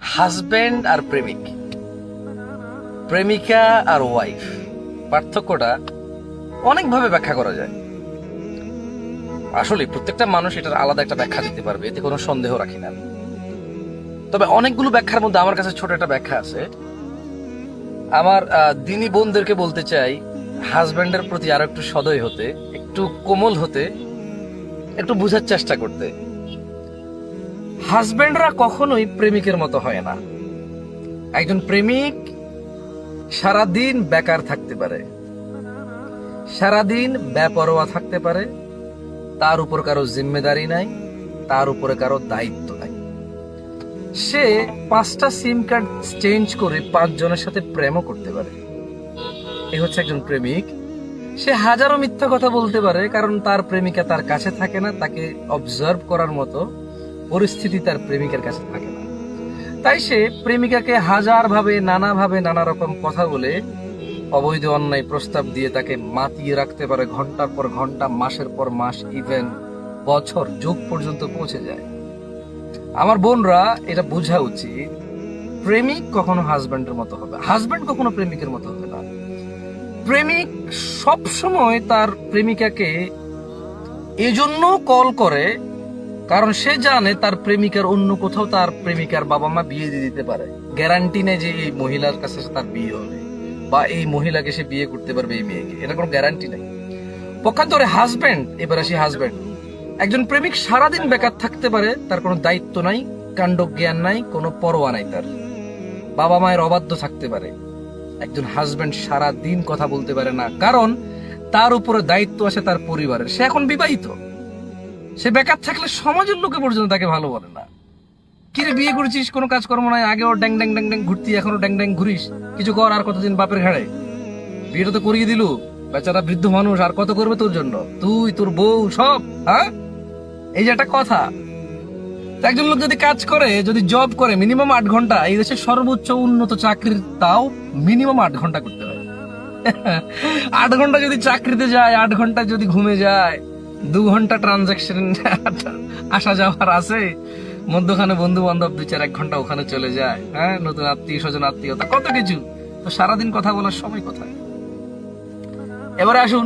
Husband আর প্রেমিক, প্রেমিকা আর wife, পার্থক্যটা অনেকভাবে ব্যাখ্যা করা যায়। আসলে প্রত্যেকটা মানুষ এটার আলাদা একটা ব্যাখ্যা দিতে পারবে, এতে কোনো সন্দেহ রাখি না। তবে অনেকগুলো ব্যাখ্যার মধ্যে আমার কাছে ছোট একটা ব্যাখ্যা আছে। আমার দিনী বোনদেরকে বলতে চাই, হাজবেন্ডের প্রতি আরো একটু সদয় হতে, একটু কোমল হতে, একটু বোঝার চেষ্টা করতে। হাজবেন্ডরা কখনোই প্রেমিকের মতো হয় না। একজন প্রেমিক সারাদিন বেকার থাকতে পারে, সারাদিন বেপরোয়া থাকতে পারে, তার উপর কারো জিম্মেদারি নাই, তার উপরে কারো দায়িত্ব নাই। সে 5টা সিম কার্ড চেঞ্জ করে 5 জনের সাথে প্রেমও করতে পারে। এ হচ্ছে একজন প্রেমিক। সে হাজারো মিথ্যা কথা বলতে পারে, কারণ তার প্রেমিকা তার কাছে থাকে না, তাকে অবজার্ভ করার মতো পরিস্থিতি তার প্রেমিকের কাছে থাকে না। তাই সে প্রেমিকাকে হাজারভাবে, নানাভাবে, নানা রকম কথা বলে, অবৈধ অন্যায় প্রস্তাব দিয়ে তাকে মাতিয়ে রাখতে পারে, ঘন্টার পর ঘন্টা, মাসের পর মাস, ইভেন বছর, যুগ পর্যন্ত পৌঁছে যায়। আমার বোনরা এটা বোঝা উচিত, প্রেমিক কখনো হাজবেন্ডের মতো হবে, হাজবেন্ড কখনো প্রেমিকের মতো হবে না। প্রেমিক সব সময় তার প্রেমিকাকে এজন্য কল করে, কারণ সে জানে তার প্রেমিকার অন্য কোথাও তার প্রেমিকার বাবা মা বিয়ে দিয়ে দিতে পারে। গ্যারান্টি নেই যে এই মহিলার কাছে তার বিয়ে হবে বা এই মহিলাকে সে বিয়ে করতে পারবে এই মেয়েকে, এটা কোনো গ্যারান্টি নেই। পক্ষান্তরে হাজবেন্ড, এবার আসি হাজবেন্ড, একজন প্রেমিক সারাদিন বেকার থাকতে পারে, তার কোনো দায়িত্ব নাই, কাণ্ড জ্ঞান নাই, কোনো পরোয়া নাই, তার বাবা মায়ের অবাধ্য থাকতে পারে। একজন হাজবেন্ড সারা দিন কথা বলতে পারে না, কারণ তার উপরে দায়িত্ব আছে তার পরিবারের। সে এখন বিবাহিত, সে বেকার থাকলে সমাজের লোকে পর্যন্ত তাকে ভালো বলে না। কিরে বিয়ে করেছিস, কোনো কাজকর্ম নাই, আগেও ড্যাং ড্যাং ড্যাং ড্যাং ঘুরতি, এখনো ড্যাং ড্যাং ঘুরিস, কিছু কর, আর কতদিন বাপের ঘাড়ে, বিয়েটা তো করিয়ে দিলু, বেচারা বৃদ্ধ মানুষ, আর কত করবে তোর জন্য, তুই, তোর বউ, সব। হ্যাঁ, এই যে একটা কথা। একজন লোক যদি কাজ করে, যদি জব করে মিনিমাম 8 ঘন্টা, এই দেশের সর্বোচ্চ উন্নত চাকরির তাও মিনিমাম 8 ঘন্টা করতে হয়। 8 ঘন্টা যদি চাকরিতে যায়, 8 ঘন্টা যদি ঘুমে যায়, 2 ঘন্টা ট্রানজাকশন আসা যাওয়ার আছে, মধ্যখানে বন্ধু বান্ধব 2-4-1 ঘন্টা ওখানে চলে যায়, হ্যাঁ, নতুন আত্মীয় স্বজন, আত্মীয়তা, কত কিছু। তো সারাদিন কথা বলার সময় কোথায়? এবারে আসুন,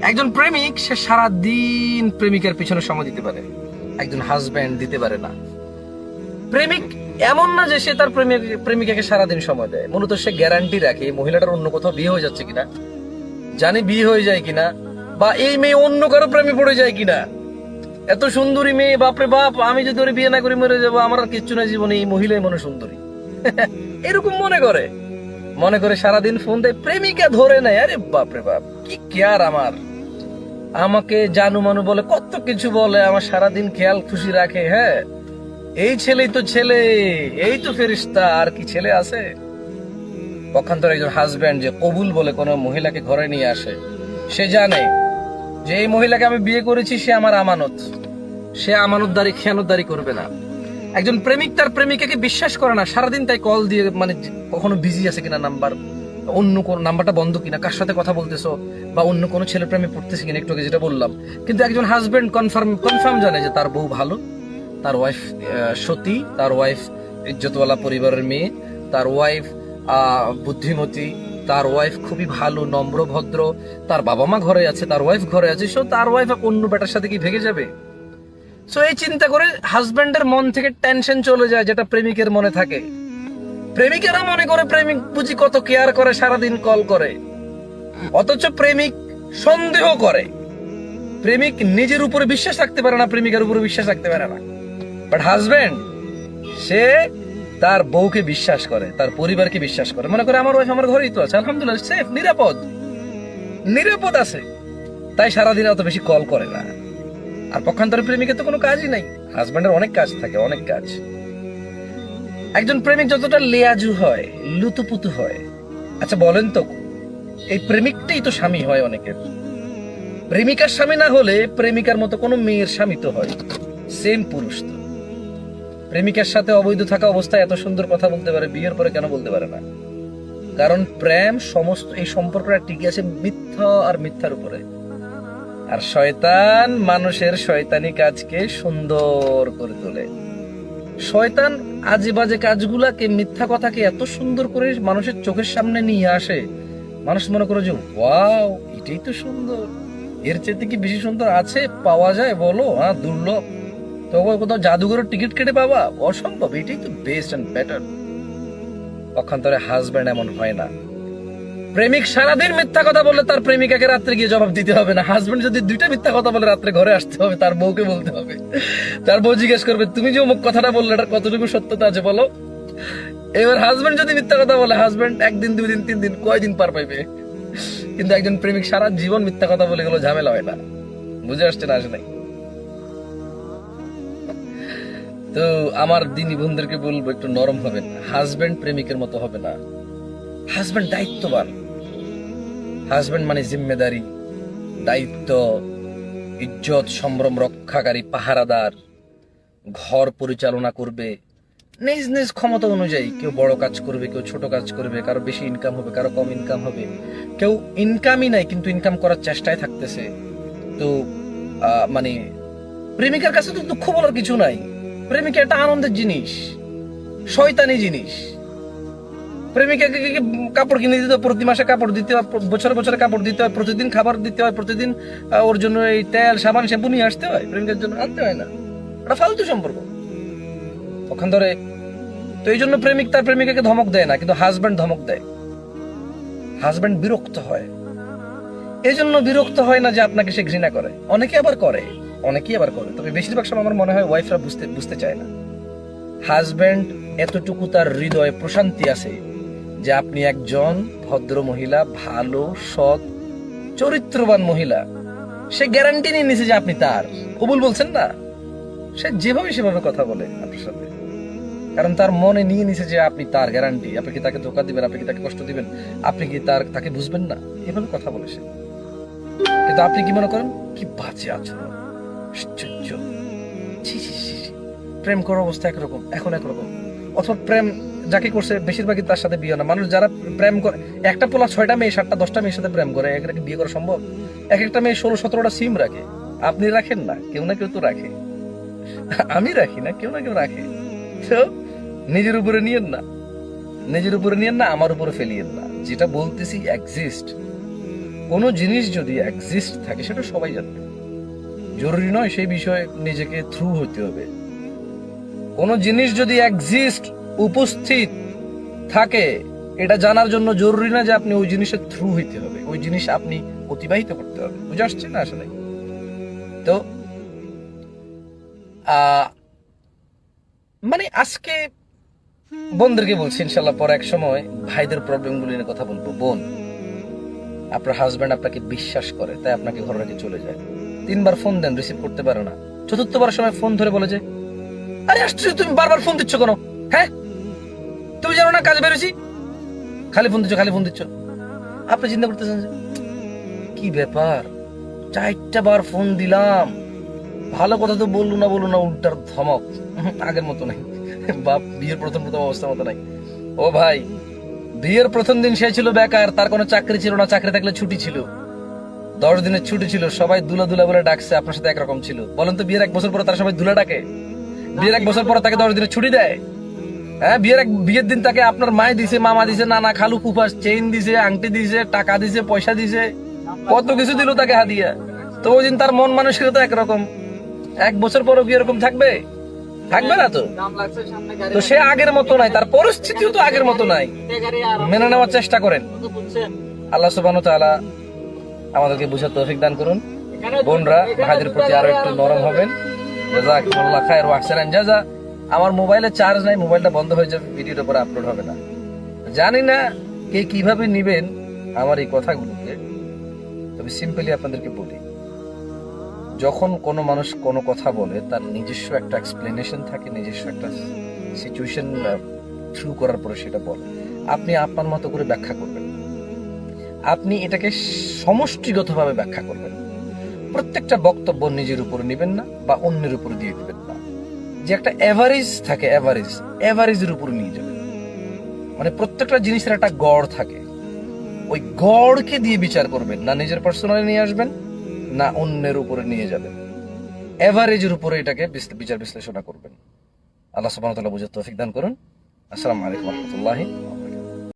একজন প্রেমিক সে সারাদিন প্রেমিকার পিছনে সময় দিতে পারে, একজন হাজবেন্ড দিতে পারে না। প্রেমিক এমন না যে সে তার প্রেমিকাকে সারাদিন সময় দেয়, মূলত সে গ্যারান্টি রাখে মহিলাটার অন্য কোথাও বিয়ে হয়ে যাচ্ছে কিনা, জানি বিয়ে হয়ে যায় কিনা, বা এই মেয়ে অন্য কারো প্রেমে পড়ে যায় কিনা। এত সুন্দরী মেয়ে, বাপরে বাপ, আমি যদি ওরে বিয়ে না করি মরে যাবো, আমার আর কিচ্ছু না জীবনে, এই মহিলাই মনে সুন্দরী। এরকম মনে করে সারাদিন ফোন দেয়, প্রেমিকা ধরে নেয়। আরে বাপরে বাপ, কি কেয়ার আমার, আমাকে জানু মানু বলে, কত কিছু বলে, আমার সারাদিন খেয়াল খুশি রাখে। হ্যাঁ, এই ছেলেই তো ছেলে, এই তো ফেরেশতা, আর কি ছেলে আছে? পক্ষান্তরে একজন হাজবেন্ড যে কবুল বলে কোনো মহিলাকে ঘরে নিয়ে আসে, সে জানে যে এই মহিলাকে আমি বিয়ে করেছি, সে আমার আমানত, সে আমানতদারি, খেয়ানতদারি করবে না। একজন প্রেমিক তার প্রেমিকাকে বিশ্বাস করে না, সারাদিন তাই কল দিয়ে, মানে কখনো বিজি আছে কিনা নাম্বার, অন্য কোন নাম্বারটা বন্ধ কিনা, কার সাথে কথা বলতেছো, বা অন্য কোনো ছেলের প্রেমে পড়তেছে কিনা, একটু আগে যেটা বললাম। কিন্তু একজন হাজবেন্ড কনফার্ম জানে যে তার বউ ভালো, তার ওয়াইফ সতী, তার ওয়াইফ ইজ্জতওয়ালা পরিবারের মেয়ে, তার ওয়াইফ বুদ্ধিমতী, তার ওয়াইফ খুবই ভালো, নম্র, ভদ্র, তার বাবা মা ঘরে আছে, তার ওয়াইফ ঘরে আছে, সো তার ওয়াইফ অন্য বেটার সাথে কি ভেগে যাবে? সো এই চিন্তা করে হাজবেন্ডের মন থেকে টেনশন চলে যায়, যেটা প্রেমিকের মনে থাকে। প্রেমিকেরা মনে করে প্রেমিক বুঝি কত কেয়ার করে, সারাদিন কল করে, অথচ প্রেমিক সন্দেহ করে। প্রেমিক নিজের উপরে বিশ্বাস রাখতে পারে না, প্রেমিকার উপরে বিশ্বাস রাখতে পারে না। বাট হাজবেন্ড, সে তার বউকে বিশ্বাস করে, তার পরিবারকে বিশ্বাস করে, মনে করে আমার ওয়াইফ আমার ঘরেই তো আছে, আলহামদুলিল্লাহ, সেফ, নিরাপদ আছে, তাই সারাদিন অত বেশি কল করে না। আর পক্ষান্তরে প্রেমিকের তো কোনো কাজই নাই, হাজবেন্ডের অনেক কাজ থাকে, অনেক কাজ। একজন প্রেমিক যতটা লেয়াজু হয়, লুতুপুতু হয়, আচ্ছা বলেন তো, এই প্রেমিকটাই তো স্বামী হয় অনেকের। প্রেমিকার স্বামী না হলে প্রেমিকার মতো কোনো মেয়ের স্বামী তো হয়, সেম পুরুষ তো। প্রেমিকার সাথে অবৈধ থাকা অবস্থায় এত সুন্দর কথা বলতে পারে, বিয়ের পরে কেন বলতে পারে না? কারণ প্রেম, সমস্ত এই সম্পর্কটা টিকে আছে মিথ্যা আর মিথ্যার উপরে। আর শয়তান মানুষের শয়তানি কাজকে সুন্দর করে তোলে। শয়তান আজে বাজে কাজগুলাকে, মিথ্যা কথাকে এত সুন্দর করে মানুষের চোখের সামনে নিয়ে আসে, মানুষ মনে করে যে ওয়াও, এটাই তো সুন্দর, এর চেয়ে কি বেশি সুন্দর আছে পাওয়া যায় বলো? হ্যাঁ, দুর্লভ। তো কোথাও জাদুঘরের টিকিট কেটে পাবা? অসম্ভব, এটাই তো বেস্ট এন্ড বেটার। পক্ষান্তরে হাজব্যান্ড এমন হয় না। প্রেমিক সারাদিন মিথ্যা কথা বললে তার প্রেমিকাকে রাত্রে গিয়ে জবাব দিতে হবে না। হাজবেন্ড যদি দুইটা মিথ্যা কথা বলে রাত্রে ঘরে আসতে হবে, তার বউকে বলতে হবে। তার বউ জিজ্ঞেস করবে তুমি যে অমুক কথাটা বললে এটার কতটুকু সত্যতা আছে বলো। এবার হাজবেন্ড যদি মিথ্যা কথা বলে, হাজবেন্ড 1 দিন 2 দিন 3 দিন কয়দিন পার পাইবে? কিন্তু একজন প্রেমিক সারা জীবন মিথ্যা কথা বলে গেল, ঝামেলা হয় না। বুঝে আসছে না? আসে নাই? তো আমার দিনী বন্ধুদেরকে বলবো একটু নরম হবেন। হাজবেন্ড প্রেমিকের মতো হবে না। হাজবেন্ড দায়িত্ববান। হাজবেন্ড মানে জিম্মেদারি, দায়িত্ব, ইজ্জত সম্ভ্রম রক্ষাকারী, পাহারাদার, ঘর পরিচালনা করবে নিজ নিজ ক্ষমতা অনুযায়ী। কেউ বড় কাজ করবে, কেউ ছোট কাজ করবে, কারো বেশি ইনকাম হবে, কারো কম ইনকাম হবে, কেউ ইনকামই নাই কিন্তু ইনকাম করার চেষ্টায় থাকতেছে। তো মানে প্রেমিকার কাছে তো দুঃখ বলার কিছু নাই। প্রেমিকা একটা আনন্দের জিনিস, শয়তানি জিনিস। প্রেমিকাকে কাপড় কিনে দিতে হয়, প্রতি মাসে কাপড় দিতে হয়, বছরে বছরে কাপড় দিতে হয়, প্রতিদিন খাবার দিতে হয়, প্রতিদিন ওর জন্য এই তেল সাবান শ্যাম্পু নিয়ে আসতে হয়, প্রেমিকার জন্য আনতে হয় না। এটা ফালতু সম্পর্ক ওখান ধরে। তো এই জন্য প্রেমিক তার প্রেমিকাকে ধমক দেয় না, কিন্তু হাজব্যান্ড ধমক দেয়। হাজব্যান্ড বিরক্ত হয়। এই জন্য বিরক্ত হয় না যে আপনাকে সে ঘৃণা করে। অনেকেই আবার করে, তবে বেশিরভাগ সময় আমার মনে হয় ওয়াইফরা বুঝতে চায় না। হাজব্যান্ড এতটুকু তার হৃদয়ে প্রশান্তি আছে যে আপনি একজন ভদ্র মহিলা, ভালো সৎ চরিত্রবান মহিলা। সে গ্যারান্টি নিয়ে নিছে যে আপনি তার। কবুল বলছেন না? সে যেভাবে সেভাবে কথা বলে আপনার সাথে, কারণ তার মনে নিয়ে নিছে যে আপনি তার গ্যারান্টি। আপনি কি তাকে ধোকা দিবেন? আপনি কি তাকে কষ্ট দিবেন? আপনি কি তাকে বুঝবেন না? এভাবে কথা বলে সে। কিন্তু আপনি কি মনে করেন? কি বাজে আচরণ, আশ্চর্য, ছি ছি ছি ছি। প্রেম করার অবস্থা একরকম, এখন একরকম। অথবা প্রেম যাকে করছে বেশিরভাগই তার সাথে বিয়ে না। মানুষ যারা প্রেম করে, একটা পোলা 6টা মেয়ে 7টা 10টা মেয়ের সাথে প্রেম করে, একটা বিয়ে করা সম্ভব? একটা মেয়ে 16-17টা সিম রাখে। আপনি রাখেন না? কেউ না কেউ তো রাখে। আমি রাখি না, কেউ না কেউ রাখে। তো নিজের উপরে নিয়েন না, আমার উপরে ফেলিয়েন না। যেটা বলতেছি এক্সিস্ট। কোন জিনিস যদি এক্সিস্ট থাকে সেটা সবাই জানবে। জরুরি নয় সেই বিষয়ে নিজেকে থ্রু হতে হবে। কোন জিনিস যদি এক্সিস্ট, উপস্থিত থাকে, এটা জানার জন্য জরুরি না যে আপনি ওই জিনিসের থ্রু হইতে হবে, ওই জিনিস আপনি অতিবাহিত করতে হবে। বুঝে আসছে না? আসলে তো মানে আজকে বোনদেরকে বলছি, ইনশাল্লাহ পরে এক সময় ভাইদের প্রবলেম গুলো নিয়ে কথা বলবো। বোন, আপনার হাজবেন্ড আপনাকে বিশ্বাস করে তাই আপনাকে ঘরে রেখে চলে যায়। 3বার ফোন দেন, রিসিভ করতে পারে না। 4র্থবার সময় ফোন ধরে বলে যে আরে আসছো, তুমি বারবার ফোন দিচ্ছ কেন? হ্যাঁ, তুমি জানো না কাজে বেরোছি? খালি ফোন দিচ্ছ। আপনি চিন্তা করতেছেন যে কি ব্যাপার, 4টা বার ফোন দিলাম, ভালো কথা তো বললো না, উল্টার ধমক। আগের মতো নাই বাপ, বিয়ের প্রথম অবস্থার মতো নাই। ও ভাই, বিয়ের প্রথম দিন সে ছিল বেকার, তার কোনো চাকরি ছিল না, চাকরি থাকলে ছুটি ছিল, 10 দিনের ছুটি ছিল, সবাই দুলা বলে ডাকছে, আপনার সাথে একরকম ছিল। বলেন তো, বিয়ের 1 বছর পরে তার সবাই দুলা ডাকে? বিয়ের 1 বছর পরে তাকে 10 দিনের ছুটি দেয়? হ্যাঁ, বিয়ের দিন তাকে আপনার মায় দিছে, মামা দিছে, নানা খালু ফুফাস চেইন দিছে, আংটি দিছে, টাকা দিছে, পয়সা দিছে, কত কিছু দিল তাকে হাদিয়া। তো ওই দিন তার মন মানসিকতা একরকম। 1 বছর পরও কি এরকম থাকবে না তো? তো সে আগের মতো নাই, তার পরিস্থিতিও তো আগের মতো নাই। মেনে নেওয়ার চেষ্টা করেন। আল্লাহ সুবহানাহু ওয়া তাআলা আমাদেরকে বুঝার তৌফিক দান করুন। বোনরা ভাইদের প্রতি আরো একটু নরম হবেন। জাযাকুমুল্লাহ খায়র ওয়া আহসানান জাযা। আমার মোবাইলে চার্জ নাই, মোবাইলটা বন্ধ হয়ে যাবে, ভিডিওটা পরে আপলোড হবে না। জানি না কে কিভাবে নিবেন আমার এই কথাগুলোকে, তবে সিম্পলি আপনাদেরকে বলি, যখন কোনো মানুষ কোনো কথা বলে তার নিজস্ব একটা এক্সপ্লেনেশন থাকে, নিজস্ব একটা সিচুয়েশন থ্রু করার পরে সেটা বলে। আপনি আপনার মতো করে ব্যাখ্যা করবেন, আপনি এটাকে সমষ্টিগতভাবে ব্যাখ্যা করবেন। প্রত্যেকটা বক্তব্য নিজের উপর নেবেন না বা অন্যের উপর দিয়ে দিবেন না। যে একটা এভারেজ থাকে, এভারেজের উপর নিয়ে যাবেন। মানে প্রত্যেকটা জিনিসের একটা গড় থাকে, ওই গড়কে দিয়ে বিচার করবেন না, নিজের পার্সোনালি নিয়ে আসবেন না অন্যের উপরে নিয়ে যাবেন। এভারেজের উপরে এটাকে বিচার বিশ্লেষণ করবেন। আল্লাহ সুবহানাহু ওয়া তাআলা বুঝার তৌফিক দান করুন। আসসালামু আলাইকুম ওয়া রাহমাতুল্লাহি